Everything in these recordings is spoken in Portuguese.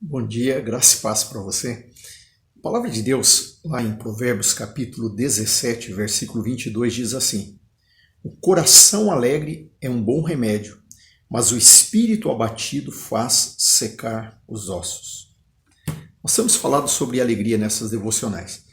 Bom dia, graça e paz para você. A palavra de Deus, lá em Provérbios capítulo 17, versículo 22, diz assim: O coração alegre é um bom remédio, mas o espírito abatido faz secar os ossos. Nós temos falado sobre alegria nessas devocionais.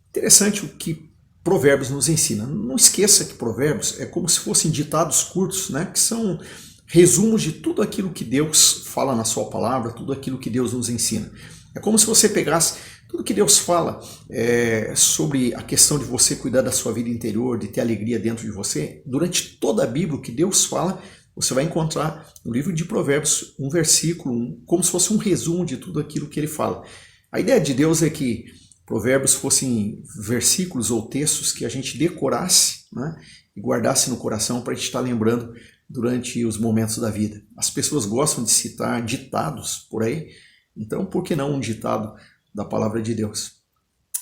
Interessante o que Provérbios nos ensina. Não esqueça que Provérbios é como se fossem ditados curtos, né? Que são resumos de tudo aquilo que Deus fala na sua palavra, tudo aquilo que Deus nos ensina. É como se você pegasse tudo que Deus fala sobre a questão de você cuidar da sua vida interior, de ter alegria dentro de você. Durante toda a Bíblia, o que Deus fala, você vai encontrar no livro de Provérbios um versículo, como se fosse um resumo de tudo aquilo que ele fala. A ideia de Deus é que Provérbios fossem versículos ou textos que a gente decorasse, né, e guardasse no coração para a gente estar lembrando durante os momentos da vida. As pessoas gostam de citar ditados por aí, então por que não um ditado da palavra de Deus?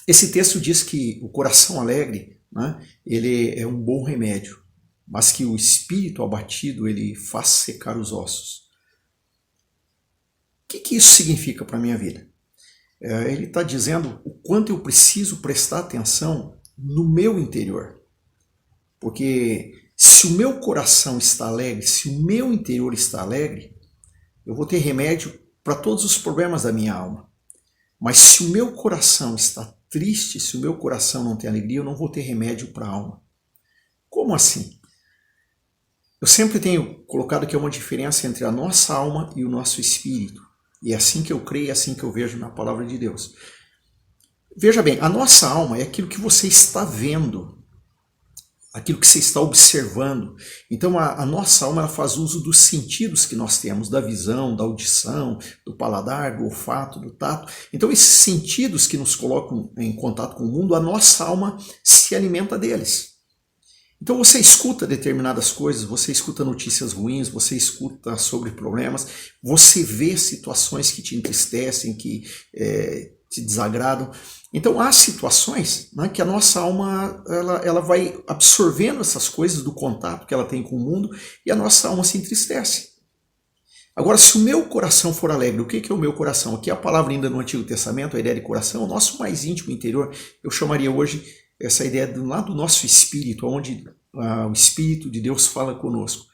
Esse texto diz que o coração alegre, né, ele é um bom remédio, mas que o espírito abatido ele faz secar os ossos. O que isso significa para a minha vida? Ele está dizendo o quanto eu preciso prestar atenção no meu interior. Porque se o meu coração está alegre, se o meu interior está alegre, eu vou ter remédio para todos os problemas da minha alma. Mas se o meu coração está triste, se o meu coração não tem alegria, eu não vou ter remédio para a alma. Como assim? Eu sempre tenho colocado que é uma diferença entre a nossa alma e o nosso espírito. E é assim que eu creio, é assim que eu vejo na palavra de Deus. Veja bem, a nossa alma é aquilo que você está vendo, aquilo que você está observando. Então a nossa alma ela faz uso dos sentidos que nós temos, da visão, da audição, do paladar, do olfato, do tato. Então esses sentidos que nos colocam em contato com o mundo, a nossa alma se alimenta deles. Então você escuta determinadas coisas, você escuta notícias ruins, você escuta sobre problemas, você vê situações que te entristecem, que te desagradam. Então há situações, né, que a nossa alma ela vai absorvendo essas coisas do contato que ela tem com o mundo e a nossa alma se entristece. Agora, se o meu coração for alegre, o que é o meu coração? Aqui a palavra ainda no Antigo Testamento, a ideia de coração, o nosso mais íntimo interior, eu chamaria hoje essa ideia do lado do nosso espírito, onde o Espírito de Deus fala conosco.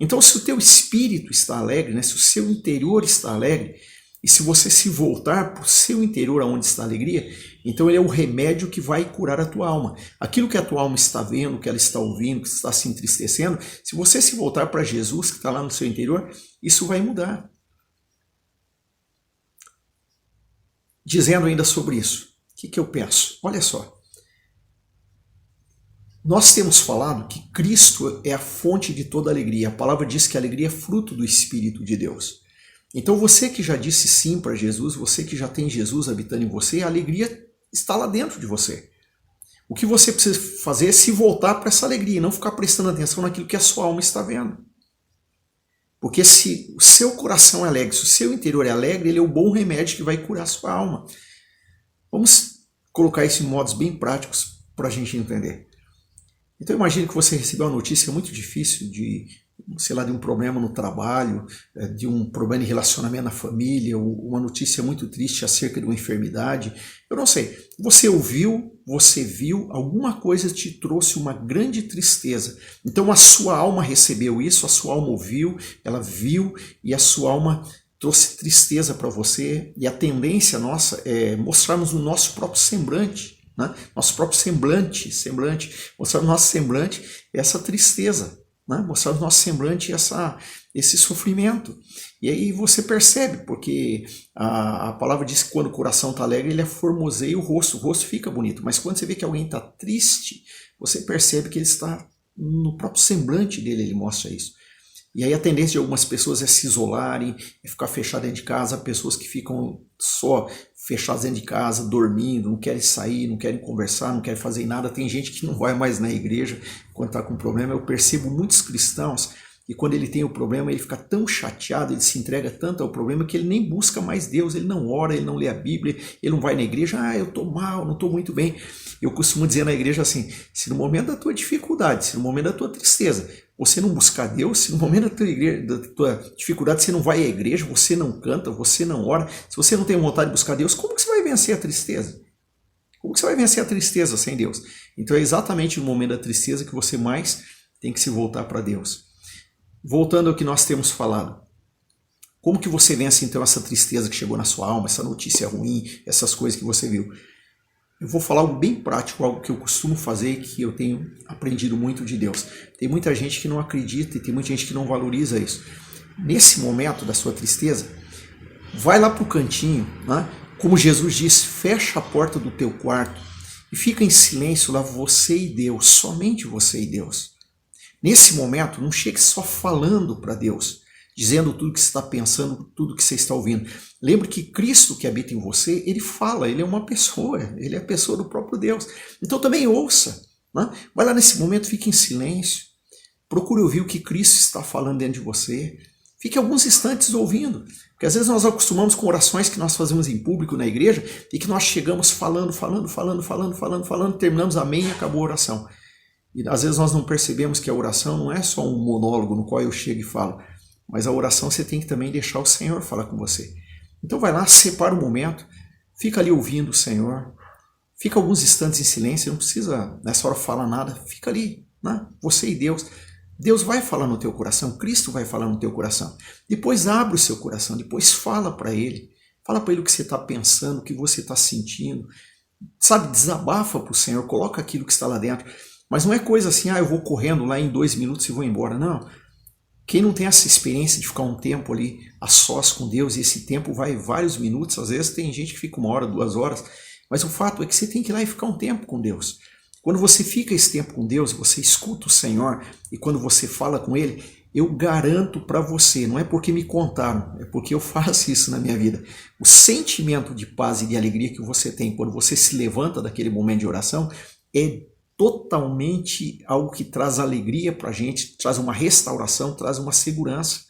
Então, se o teu espírito está alegre, né, se o seu interior está alegre, e se você se voltar para o seu interior, onde está a alegria, então ele é o remédio que vai curar a tua alma. Aquilo que a tua alma está vendo, que ela está ouvindo, que está se entristecendo, se você se voltar para Jesus, que está lá no seu interior, isso vai mudar. Dizendo ainda sobre isso, o que eu penso? Olha só. Nós temos falado que Cristo é a fonte de toda alegria. A palavra diz que a alegria é fruto do Espírito de Deus. Então você que já disse sim para Jesus, você que já tem Jesus habitando em você, a alegria está lá dentro de você. O que você precisa fazer é se voltar para essa alegria e não ficar prestando atenção naquilo que a sua alma está vendo. Porque se o seu coração é alegre, se o seu interior é alegre, ele é o bom remédio que vai curar a sua alma. Vamos colocar isso em modos bem práticos para a gente entender. Então imagine que você recebeu uma notícia muito difícil de, sei lá, de um problema no trabalho, de um problema de relacionamento na família, uma notícia muito triste acerca de uma enfermidade. Eu não sei, você ouviu, você viu, alguma coisa te trouxe uma grande tristeza. Então a sua alma recebeu isso, a sua alma ouviu, ela viu e a sua alma trouxe tristeza para você. E a tendência nossa é mostrarmos o nosso próprio semblante. Né? Nosso próprio semblante, mostrar no nosso semblante essa tristeza, né? Mostrar no nosso semblante esse sofrimento. E aí você percebe, porque a palavra diz que quando o coração está alegre, ele formoseia o rosto fica bonito, mas quando você vê que alguém está triste, você percebe que ele está no próprio semblante dele, ele mostra isso. E aí a tendência de algumas pessoas é se isolarem, é ficar fechado dentro de casa, pessoas que ficam só fechadas dentro de casa, dormindo, não querem sair, não querem conversar, não querem fazer nada. Tem gente que não vai mais na igreja quando está com problema. Eu percebo muitos cristãos E quando ele tem o problema, ele fica tão chateado, ele se entrega tanto ao problema que ele nem busca mais Deus, ele não ora, ele não lê a Bíblia, ele não vai na igreja, eu estou mal, não estou muito bem. Eu costumo dizer na igreja assim, se no momento da tua dificuldade, se no momento da tua tristeza, você não buscar Deus, se no momento da tua dificuldade você não vai à igreja, você não canta, você não ora, se você não tem vontade de buscar Deus, como que você vai vencer a tristeza? Como que você vai vencer a tristeza sem Deus? Então é exatamente no momento da tristeza que você mais tem que se voltar para Deus. Voltando ao que nós temos falado. Como que você vence então essa tristeza que chegou na sua alma, essa notícia ruim, essas coisas que você viu? Eu vou falar algo bem prático, algo que eu costumo fazer e que eu tenho aprendido muito de Deus. Tem muita gente que não acredita e tem muita gente que não valoriza isso. Nesse momento da sua tristeza, vai lá para o cantinho, né? Como Jesus disse, fecha a porta do teu quarto e fica em silêncio lá você e Deus, somente você e Deus. Nesse momento, não chegue só falando para Deus, dizendo tudo que você está pensando, tudo que você está ouvindo. Lembre que Cristo que habita em você, ele fala, ele é uma pessoa, ele é a pessoa do próprio Deus. Então também ouça, né? Vai lá nesse momento, fique em silêncio, procure ouvir o que Cristo está falando dentro de você. Fique alguns instantes ouvindo, porque às vezes nós acostumamos com orações que nós fazemos em público na igreja e que nós chegamos falando, terminamos amém e acabou a oração. E às vezes nós não percebemos que a oração não é só um monólogo no qual eu chego e falo, mas a oração você tem que também deixar o Senhor falar com você. Então vai lá, separa um momento, fica ali ouvindo o Senhor, fica alguns instantes em silêncio, não precisa nessa hora falar nada, fica ali, né? Você e Deus. Deus vai falar no teu coração, Cristo vai falar no teu coração. Depois abre o seu coração, depois fala para Ele. Fala para Ele o que você está pensando, o que você está sentindo. Sabe, desabafa para o Senhor, coloca aquilo que está lá dentro. Mas não é coisa assim, eu vou correndo lá em 2 minutos e vou embora. Não. Quem não tem essa experiência de ficar um tempo ali a sós com Deus, e esse tempo vai vários minutos, às vezes tem gente que fica 1 hora, 2 horas, mas o fato é que você tem que ir lá e ficar um tempo com Deus. Quando você fica esse tempo com Deus, você escuta o Senhor, e quando você fala com Ele, eu garanto para você, não é porque me contaram, é porque eu faço isso na minha vida. O sentimento de paz e de alegria que você tem quando você se levanta daquele momento de oração é totalmente algo que traz alegria para a gente, traz uma restauração, traz uma segurança.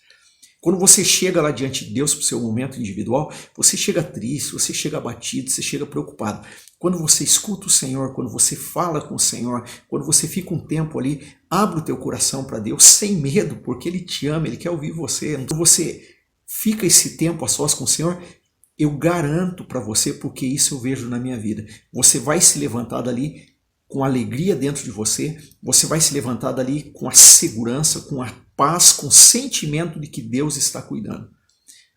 Quando você chega lá diante de Deus para o seu momento individual, você chega triste, você chega abatido, você chega preocupado. Quando você escuta o Senhor, quando você fala com o Senhor, quando você fica um tempo ali, abre o teu coração para Deus sem medo, porque Ele te ama, Ele quer ouvir você. Quando você fica esse tempo a sós com o Senhor, eu garanto para você, porque isso eu vejo na minha vida. Você vai se levantar dali com alegria dentro de você, você vai se levantar dali com a segurança, com a paz, com o sentimento de que Deus está cuidando.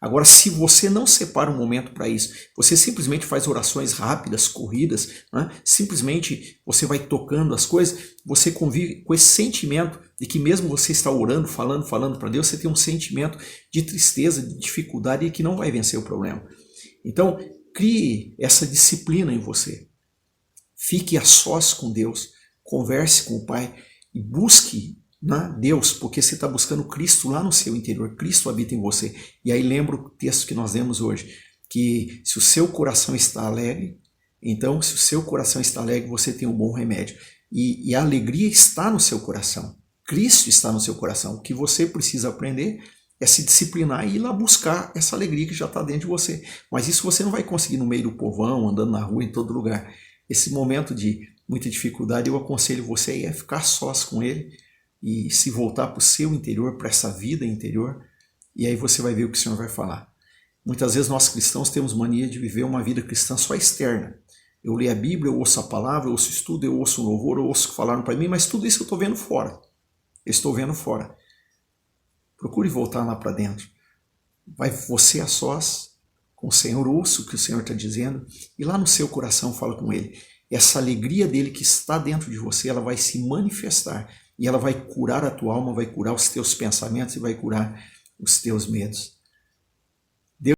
Agora, se você não separa um momento para isso, você simplesmente faz orações rápidas, corridas, né? Simplesmente você vai tocando as coisas, você convive com esse sentimento de que mesmo você está orando, falando para Deus, você tem um sentimento de tristeza, de dificuldade e que não vai vencer o problema. Então, crie essa disciplina em você. Fique a sós com Deus, converse com o Pai e busque Deus, porque você está buscando Cristo lá no seu interior, Cristo habita em você. E aí lembra o texto que nós lemos hoje, que se o seu coração está alegre, então se o seu coração está alegre, você tem um bom remédio. E a alegria está no seu coração, Cristo está no seu coração. O que você precisa aprender é se disciplinar e ir lá buscar essa alegria que já está dentro de você. Mas isso você não vai conseguir no meio do povão, andando na rua, em todo lugar. Esse momento de muita dificuldade, eu aconselho você a ficar sós com Ele e se voltar para o seu interior, para essa vida interior, e aí você vai ver o que o Senhor vai falar. Muitas vezes nós cristãos temos mania de viver uma vida cristã só externa. Eu leio a Bíblia, eu ouço a palavra, eu ouço estudo, eu ouço o louvor, eu ouço o que falaram para mim, mas tudo isso eu estou vendo fora. Eu estou vendo fora. Procure voltar lá para dentro. Vai você a sós com o Senhor, ouça o que o Senhor está dizendo e lá no seu coração fala com Ele. Essa alegria dele que está dentro de você, ela vai se manifestar e ela vai curar a tua alma, vai curar os teus pensamentos e vai curar os teus medos.